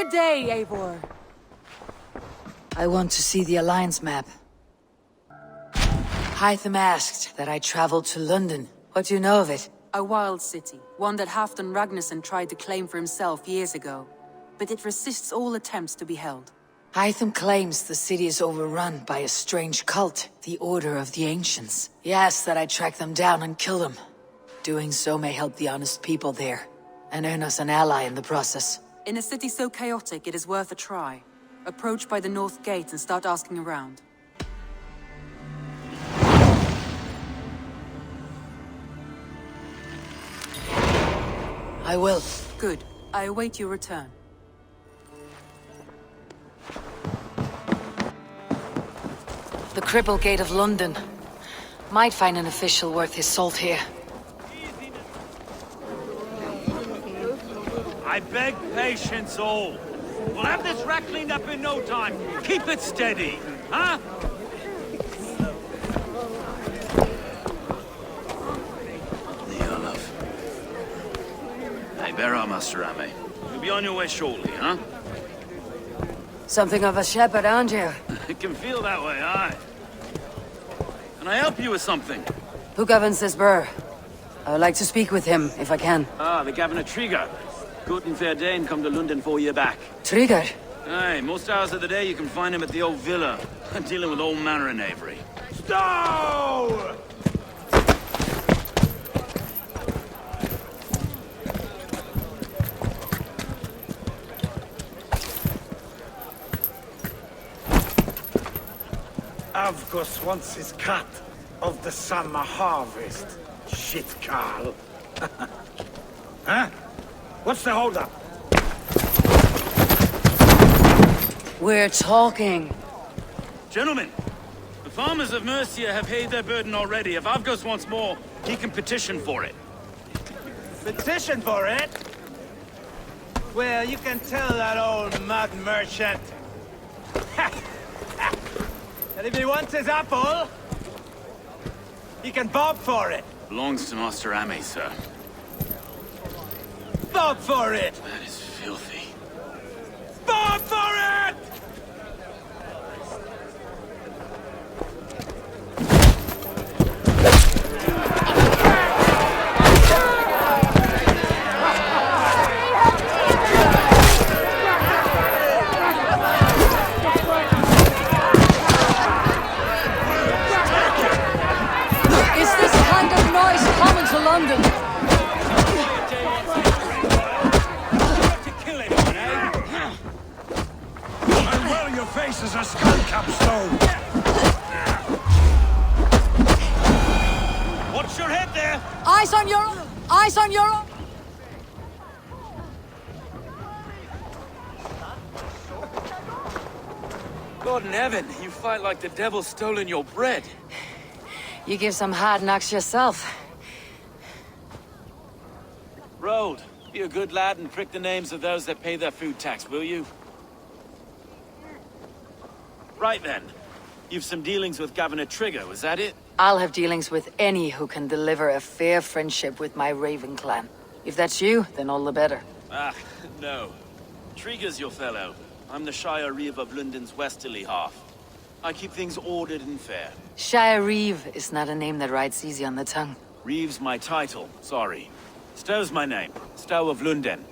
Good day, Eivor. I want to see the Alliance map. Hytham asked that I travel to London. What do you know of it? A wild city, one that Halfdan Ragnarsson tried to claim for himself years ago. But it resists all attempts to be held. Hytham claims the city is overrun by a strange cult, the Order of the Ancients. He asks that I track them down and kill them. Doing so may help the honest people there, and earn us an ally in the process. In a city so chaotic, it is worth a try. Approach by the North Gate and start asking around. I will. Good. I await your return. The Cripple Gate of London. Might find an official worth his salt here. I beg patience, all. We'll have this wreck cleaned up in no time. Keep it steady, huh? Hey, bear up, Master Ame. You'll be on your way shortly, huh? Something of a shepherd, aren't you? It can feel that way, aye. Can I help you with something? Who governs this burr? I would like to speak with him, if I can. Ah, the Governor Trigger. Good and fair Dane come to London 4 year back. Trigger? Aye, most hours of the day you can find him at the old villa, dealing with all manner of knavery. Stow! Avgos wants his cut of the summer harvest. Shit, Carl. Huh? What's the holdup? We're talking. Gentlemen, the farmers of Mercia have paid their burden already. If Avgos wants more, he can petition for it. Petition for it? Well, you can tell that old mud merchant. And if he wants his apple, he can bob for it. Belongs to Master Ame, sir. Bob for it! That is filthy. Bob for it! Is this kind of noise common to London? Faces a skull capstone. Watch your head there! Eyes on your... Eyes on your... God in heaven, you fight like the devil's stolen your bread. You give some hard knocks yourself. Road, be a good lad and prick the names of those that pay their food tax, will you? Right then. You've some dealings with Governor Trigger, was that it? I'll have dealings with any who can deliver a fair friendship with my Raven clan. If that's you, then all the better. Ah, no. Trigger's your fellow. I'm the Shire Reeve of London's westerly half. I keep things ordered and fair. Shire Reeve is not a name that rides easy on the tongue. Reeve's my title, sorry. Stow's my name. Stow of London.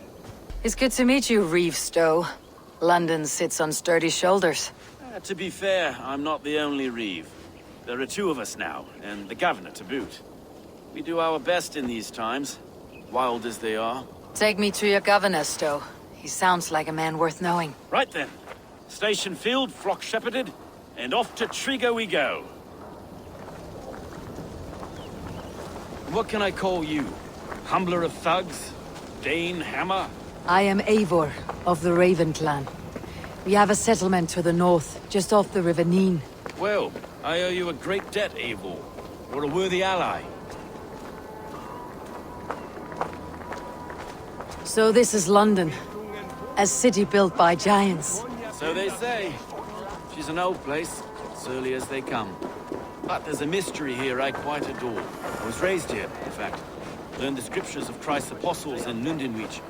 It's good to meet you, Reeve Stow. London sits on sturdy shoulders. To be fair, I'm not the only Reeve. There are two of us now, and the Governor to boot. We do our best in these times, wild as they are. Take me to your governor, Stow. He sounds like a man worth knowing. Right then. Station filled, flock shepherded, and off to Trigger we go. What can I call you? Humbler of thugs? Dane Hammer? I am Eivor, of the Raven clan. We have a settlement to the north, just off the River Neen. Well, I owe you a great debt, Eivor. You're a worthy ally. So this is London. A city built by giants. So they say. She's an old place, surly as they come. But there's a mystery here I quite adore. I was raised here, in fact. Learned the scriptures of Christ's apostles in Londonwich.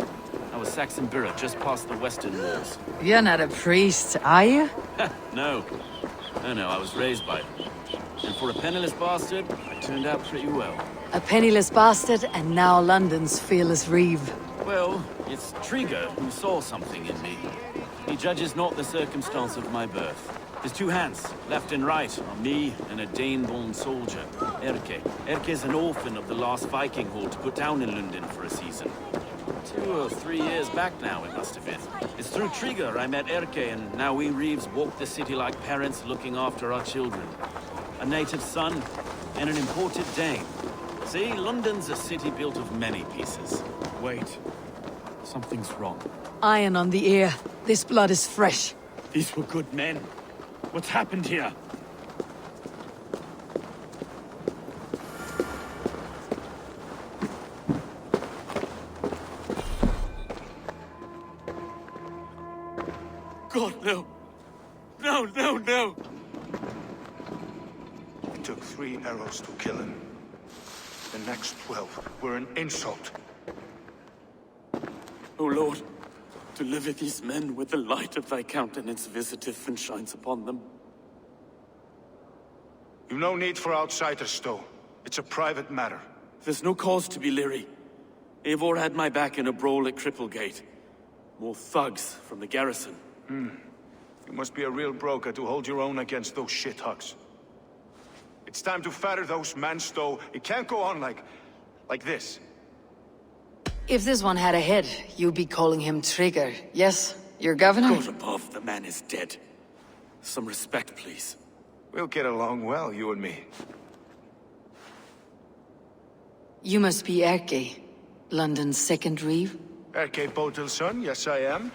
Our Saxon borough just past the western walls. You're not a priest, are you? No. No, I was raised by them. And for a penniless bastard, I turned out pretty well. A penniless bastard, and now London's fearless reeve. Well, it's Trigger who saw something in me. He judges not the circumstance of my birth. His two hands, left and right, are me and a Dane-born soldier, Erke. Erke's an orphan of the last Viking horde put down in London for a season. 2 or 3 years back now, it must have been. It's through Trigger I met Erke, and now we Reeves walk the city like parents looking after our children. A native son and an imported Dane. See, London's a city built of many pieces. Wait. Something's wrong. Iron on the ear. This blood is fresh. These were good men. What's happened here? God, no. No. It took 3 arrows to kill him. The next 12 were an insult. O Lord, deliver these men with the light of thy countenance visiteth and shines upon them. You've no need for outsiders, Stowe. It's a private matter. There's no cause to be leery. Eivor had my back in a brawl at Cripplegate. More thugs from the garrison. You must be a real broker to hold your own against those shithugs. It's time to fetter those men, Stowe. It can't go on like this. If this one had a head, you'd be calling him Trigger, yes? Your governor? God above, the man is dead. Some respect, please. We'll get along well, you and me. You must be Erke, London's second reeve? Erke Botel's son, yes I am.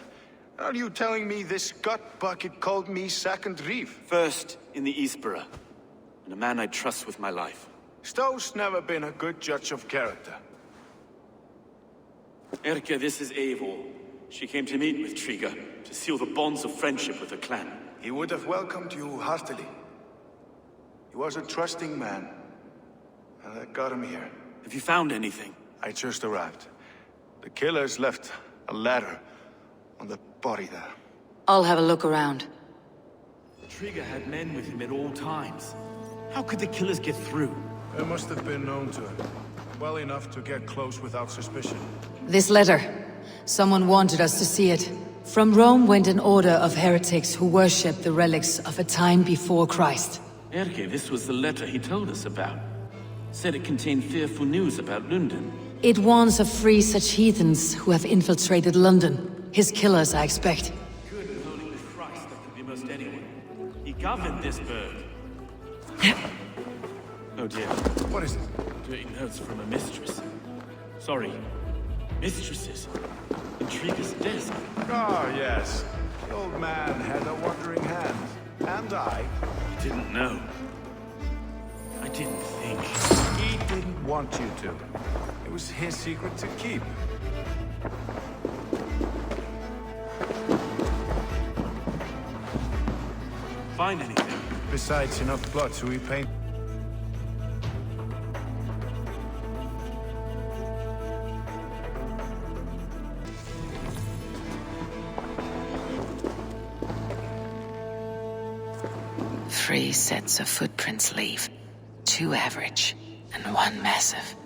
Are you telling me this gut bucket called me second reeve? First in the Eastborough, and a man I trust with my life. Stowe's never been a good judge of character. Erke, this is Eivor. She came to meet with Trigger, to seal the bonds of friendship with her clan. He would have welcomed you heartily. He was a trusting man, and I got him here. Have you found anything? I just arrived. The killers left a ladder on the body there. I'll have a look around. Trigger had men with him at all times. How could the killers get through? They must have been known to him. Well enough to get close without suspicion. This letter. Someone wanted us to see it. From Rome went an order of heretics who worshipped the relics of a time before Christ. Erke, this was the letter he told us about. Said it contained fearful news about London. It warns of 3 such heathens who have infiltrated London. His killers, I expect. Good and holy Christ, that could be most anyone. He governed this bird. Oh dear. What is it? Dirty notes from a mistress. Sorry. Mistresses. In Trigger's desk. Ah, yes. The old man had a wandering hand. And I. Didn't know. I didn't think. He didn't want you to. It was his secret to keep. Find anything? Besides enough blood to repaint. Three sets of footprints leave. 2 average, and 1 massive.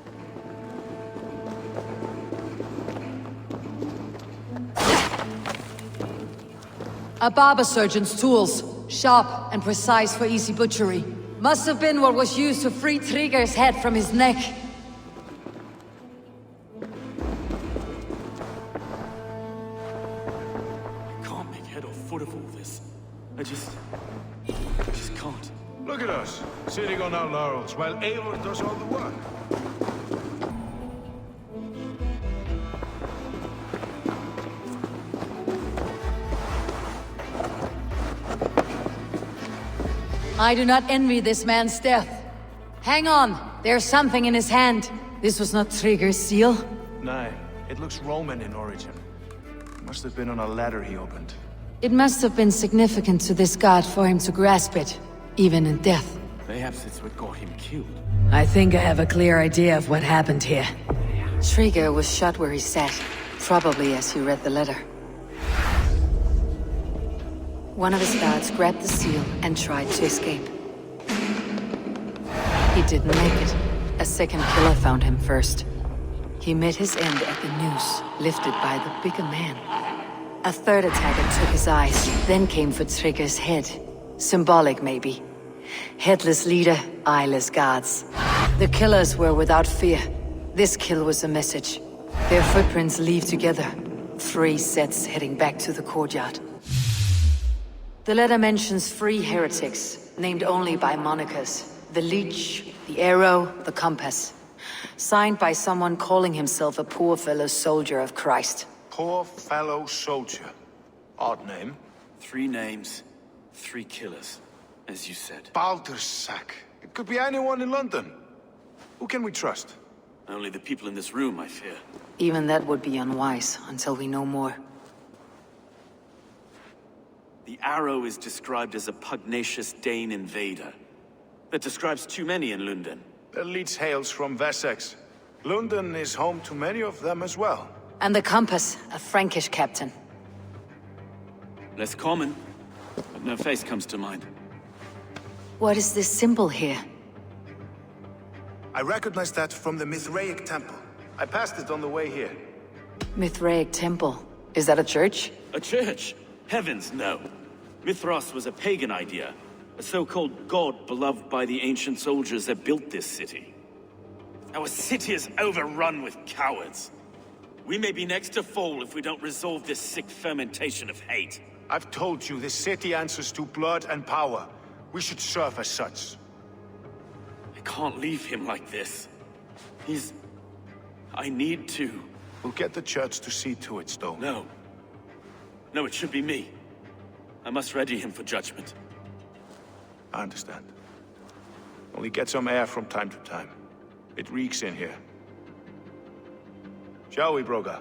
A barber surgeon's tools. Sharp and precise for easy butchery. Must have been what was used to free Trigger's head from his neck. I can't make head or foot of all this. I just can't. Look at us, sitting on our laurels while Eivor does all the work. I do not envy this man's death. Hang on, there's something in his hand. This was not Trigger's seal. Nay, it looks Roman in origin. Must have been on a ladder he opened. It must have been significant to this god for him to grasp it, even in death. Perhaps it's what got him killed. I think I have a clear idea of what happened here. Trigger was shot where he sat. Probably as he read the letter. One of his guards grabbed the seal and tried to escape. He didn't make it. A second killer found him first. He met his end at the noose, lifted by the bigger man. A third attacker took his eyes, then came for Trigger's head. Symbolic, maybe. Headless leader, eyeless guards. The killers were without fear. This kill was a message. Their footprints leave together. 3 sets heading back to the courtyard. The letter mentions 3 heretics, named only by monikers. The Leech, the Arrow, the Compass. Signed by someone calling himself a poor fellow soldier of Christ. Poor fellow soldier. Odd name. 3 names, 3 killers, as you said. Baldersack. It could be anyone in London. Who can we trust? Only the people in this room, I fear. Even that would be unwise, until we know more. The Arrow is described as a pugnacious Dane invader. That describes too many in London. The Leech hails from Wessex. London is home to many of them as well. And the Compass, a Frankish captain. Less common, but no face comes to mind. What is this symbol here? I recognize that from the Mithraic temple. I passed it on the way here. Mithraic temple. Is that a church? A church? Heavens, no. Mithras was a pagan idea. A so-called god beloved by the ancient soldiers that built this city. Our city is overrun with cowards. We may be next to fall if we don't resolve this sick fermentation of hate. I've told you, this city answers to blood and power. We should serve as such. I can't leave him like this. I need to. We'll get the church to see to it, Stone. No. No, it should be me. I must ready him for judgment. I understand. Only get some air from time to time. It reeks in here. Shall we, Broga?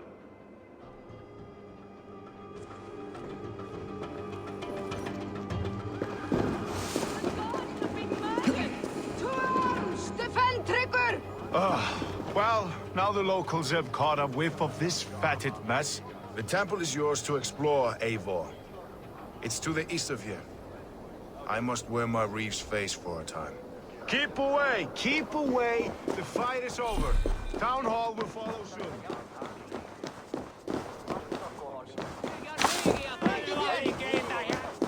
Well, now the locals have caught a whiff of this fatted mess. The temple is yours to explore, Eivor. It's to the east of here. I must wear my reef's face for a time. Keep away! Keep away! The fight is over. Town Hall will follow soon.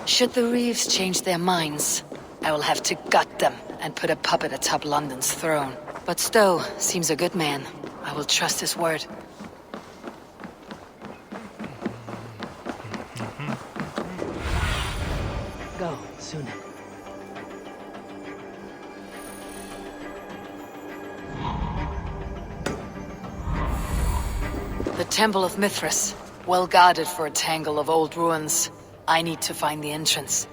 Should the Reeves change their minds, I will have to gut them and put a puppet atop London's throne. But Stowe seems a good man. I will trust his word. Go, sooner. The Temple of Mithras, well guarded for a tangle of old ruins. I need to find the entrance.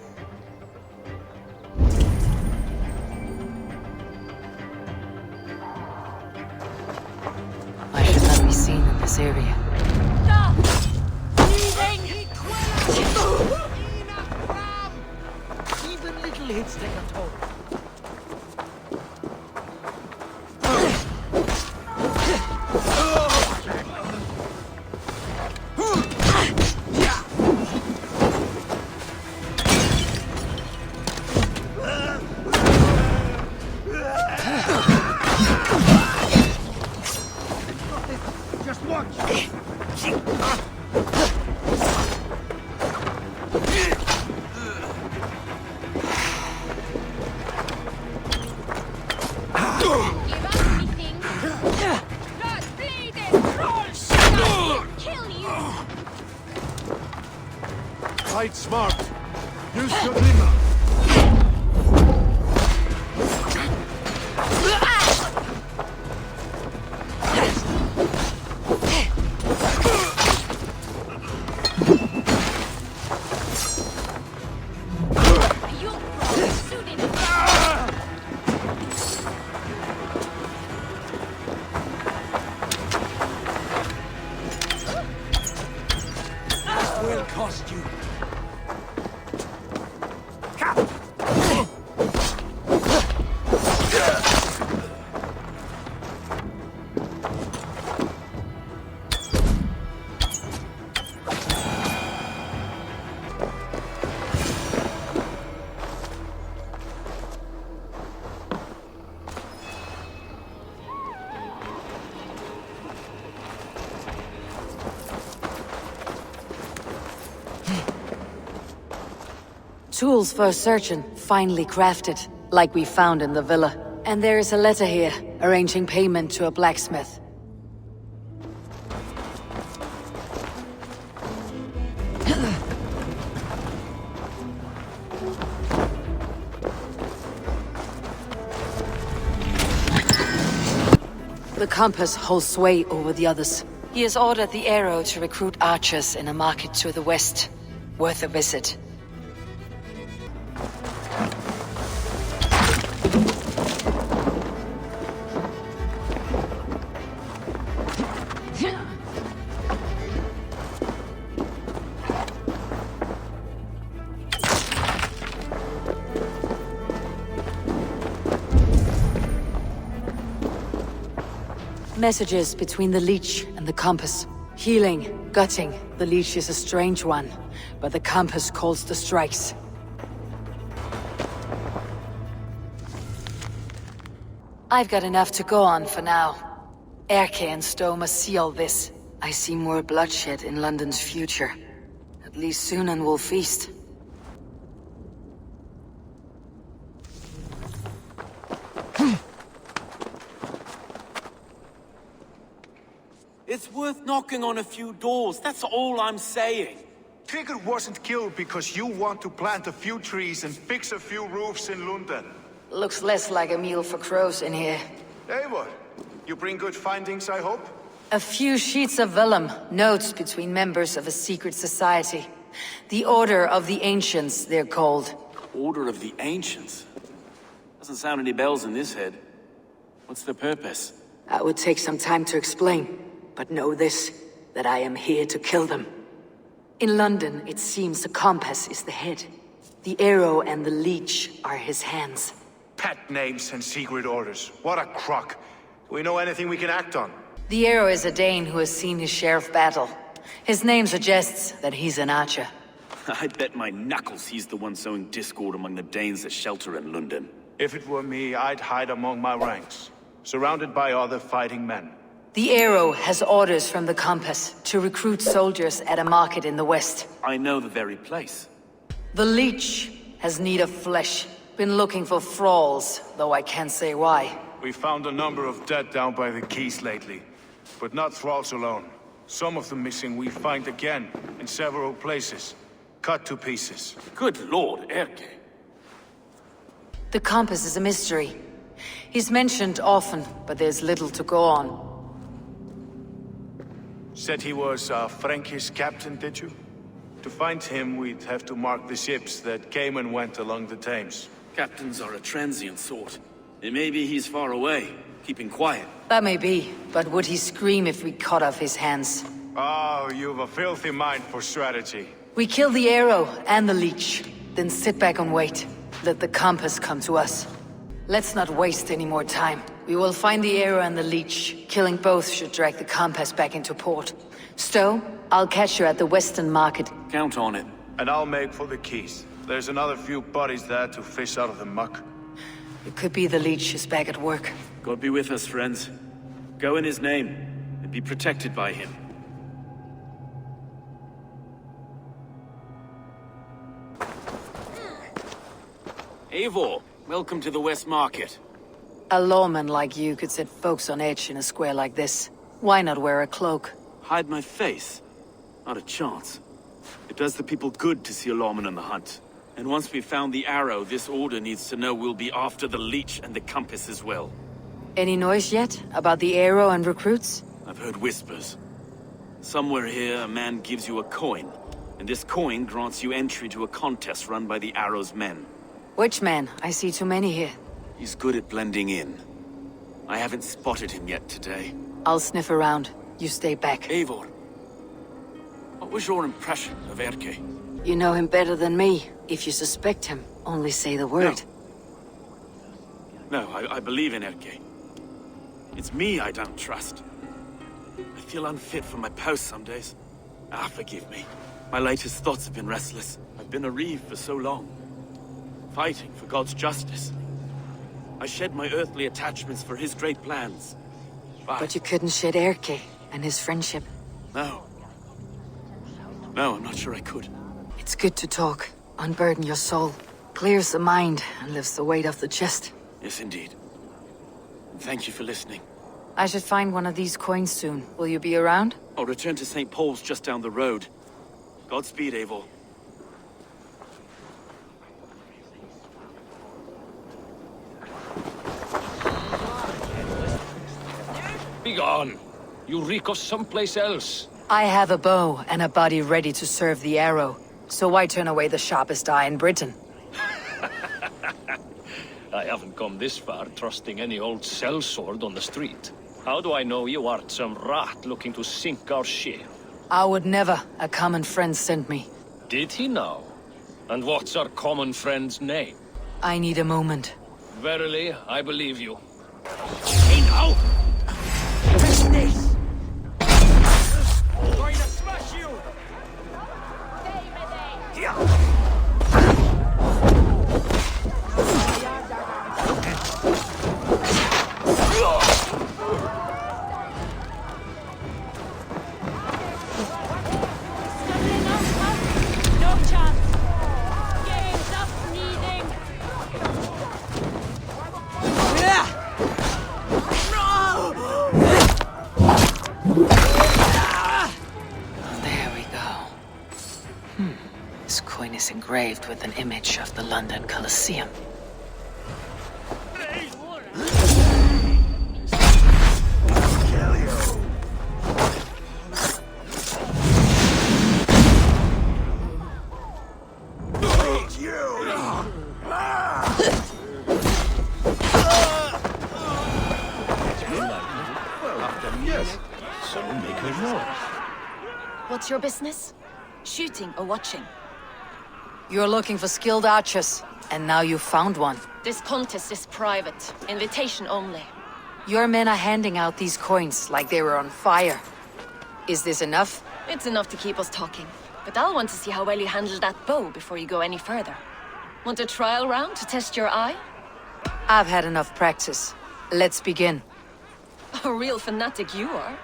I should not be seen in this area. Even little hits take a toll. Fight smart. Use your glimmer. Will cost you. Tools for searching, finely crafted, like we found in the villa. And there is a letter here, arranging payment to a blacksmith. The compass holds sway over the others. He has ordered the arrow to recruit archers in a market to the west. Worth a visit. Messages between the leech and the compass. Healing, gutting. The leech is a strange one, but the compass calls the strikes. I've got enough to go on for now. Erke and Stowe must see all this. I see more bloodshed in London's future. At least Sunan will feast. It's worth knocking on a few doors, that's all I'm saying. Tigger wasn't killed because you want to plant a few trees and fix a few roofs in London. Looks less like a meal for crows in here. Eivor, you bring good findings, I hope? A few sheets of vellum, notes between members of a secret society. The Order of the Ancients, they're called. Order of the Ancients? Doesn't sound any bells in this head. What's the purpose? That would take some time to explain, but know this, that I am here to kill them. In London, it seems the compass is the head. The arrow and the leech are his hands. Pet names and secret orders. What a crock. Do we know anything we can act on? The arrow is a Dane who has seen his share of battle. His name suggests that he's an archer. I bet my knuckles he's the one sowing discord among the Danes that shelter in London. If it were me, I'd hide among my ranks, surrounded by other fighting men. The arrow has orders from the compass to recruit soldiers at a market in the west. I know the very place. The leech has need of flesh. Been looking for thralls, though I can't say why. We found a number of dead down by the quays lately. But not thralls alone. Some of the missing we find again, in several places. Cut to pieces. Good lord, Erke. The compass is a mystery. He's mentioned often, but there's little to go on. Said he was a Frankish captain, did you? To find him, we'd have to mark the ships that came and went along the Thames. Captains are a transient sort. It may be he's far away, keeping quiet. That may be, but would he scream if we cut off his hands? Oh, you've a filthy mind for strategy. We kill the arrow and the leech, then sit back and wait. Let the compass come to us. Let's not waste any more time. We will find the arrow and the leech. Killing both should drag the compass back into port. Stowe, I'll catch you at the Western Market. Count on it. And I'll make for the quays. There's another few bodies there to fish out of the muck. It could be the leech is back at work. God be with us, friends. Go in his name, and be protected by him. Eivor, welcome to the West Market. A lawman like you could set folks on edge in a square like this. Why not wear a cloak? Hide my face? Not a chance. It does the people good to see a lawman on the hunt. And once we've found the arrow, this order needs to know we'll be after the leech and the compass as well. Any noise yet about the arrow and recruits? I've heard whispers. Somewhere here, a man gives you a coin, and this coin grants you entry to a contest run by the arrow's men. Which man? I see too many here. He's good at blending in. I haven't spotted him yet today. I'll sniff around. You stay back. Eivor, what was your impression of Erke? You know him better than me. If you suspect him, only say the word. No, I believe in Erke. It's me I don't trust. I feel unfit for my post some days. Forgive me. My latest thoughts have been restless. I've been a reeve for so long. Fighting for God's justice. I shed my earthly attachments for his great plans. But you couldn't shed Erke and his friendship. No. No, I'm not sure I could. It's good to talk. Unburden your soul. Clears the mind and lifts the weight off the chest. Yes, indeed. Thank you for listening. I should find one of these coins soon. Will you be around? I'll return to St. Paul's just down the road. Godspeed, Eivor. Begone! You reek of someplace else. I have a bow and a body ready to serve the arrow. So why turn away the sharpest eye in Britain? I haven't come this far trusting any old sellsword on the street. How do I know you aren't some rat looking to sink our ship? I would never. A common friend sent me. Did he now? And what's our common friend's name? I need a moment. Verily, I believe you. Hey now! Take this! Going to smash you! No chance. Games up needing. There we go. This coin is engraved with an image of the London Colosseum. What's your business? Shooting or watching? You're looking for skilled archers, and now you've found one. This contest is private. Invitation only. Your men are handing out these coins like they were on fire. Is this enough? It's enough to keep us talking. But I'll want to see how well you handle that bow before you go any further. Want a trial round to test your eye? I've had enough practice. Let's begin. A real fanatic you are.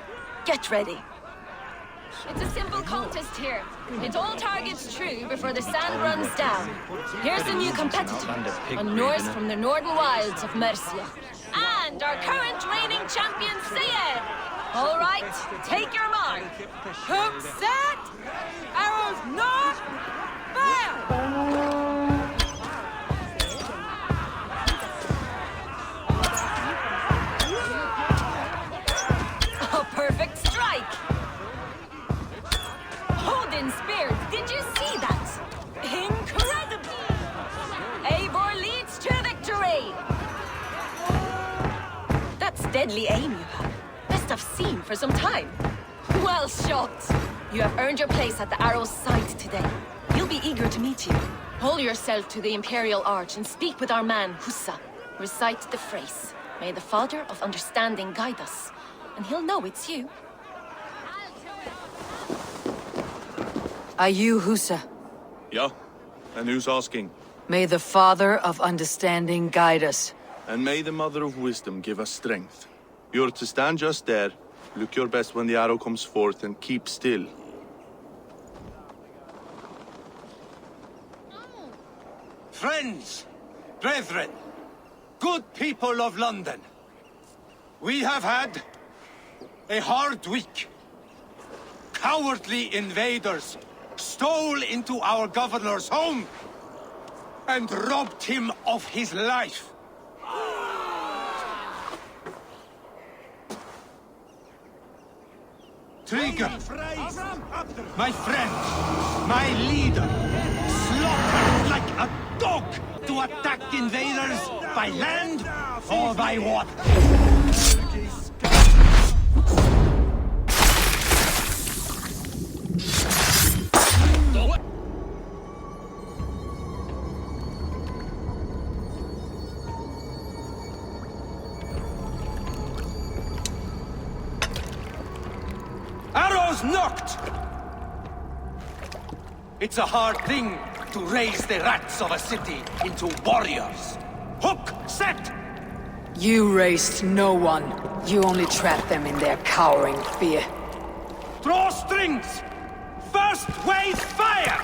Get ready. It's a simple contest here. Hit all targets true before the sand runs down. Here's the new competitor, a Norse from the northern wilds of Mercia. And our current reigning champion, Sayed. All right, take your mark. Hook set. Arrows not. Fire. A perfect strike. Odin spear, did you see that? Incredible! Eivor leads to victory! That's deadly aim you have. Best I've seen for some time. Well shot! You have earned your place at the arrow's side today. He'll be eager to meet you. Hold yourself to the Imperial Arch and speak with our man, Hussa. Recite the phrase. May the Father of Understanding guide us. And he'll know it's you. Are you Husa? Yeah? And who's asking? May the Father of Understanding guide us. And may the Mother of Wisdom give us strength. You're to stand just there, look your best when the arrow comes forth, and keep still. Friends, brethren, good people of London, we have had a hard week. Cowardly invaders stole into our governor's home and robbed him of his life. Trigger, my friend, my leader, slaughtered like a dog to attack invaders by land or by water. Arrows knocked! It's a hard thing to raise the rats of a city into warriors. Hook, set! You raised no one. You only trapped them in their cowering fear. Draw strings! First wave fire!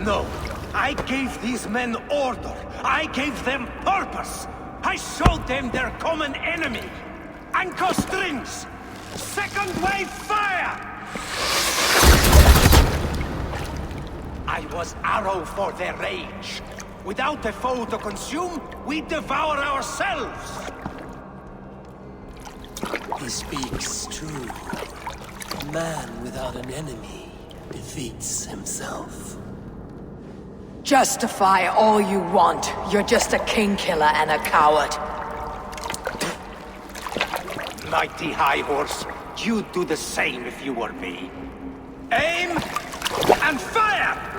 No. I gave these men order. I gave them purpose. I showed them their common enemy. Anchor strings! Second wave fire! I was arrow for their rage. Without a foe to consume, we devour ourselves. He speaks true. A man without an enemy defeats himself. Justify all you want. You're just a king-killer and a coward. Mighty High Horse, you'd do the same if you were me. Aim and fire!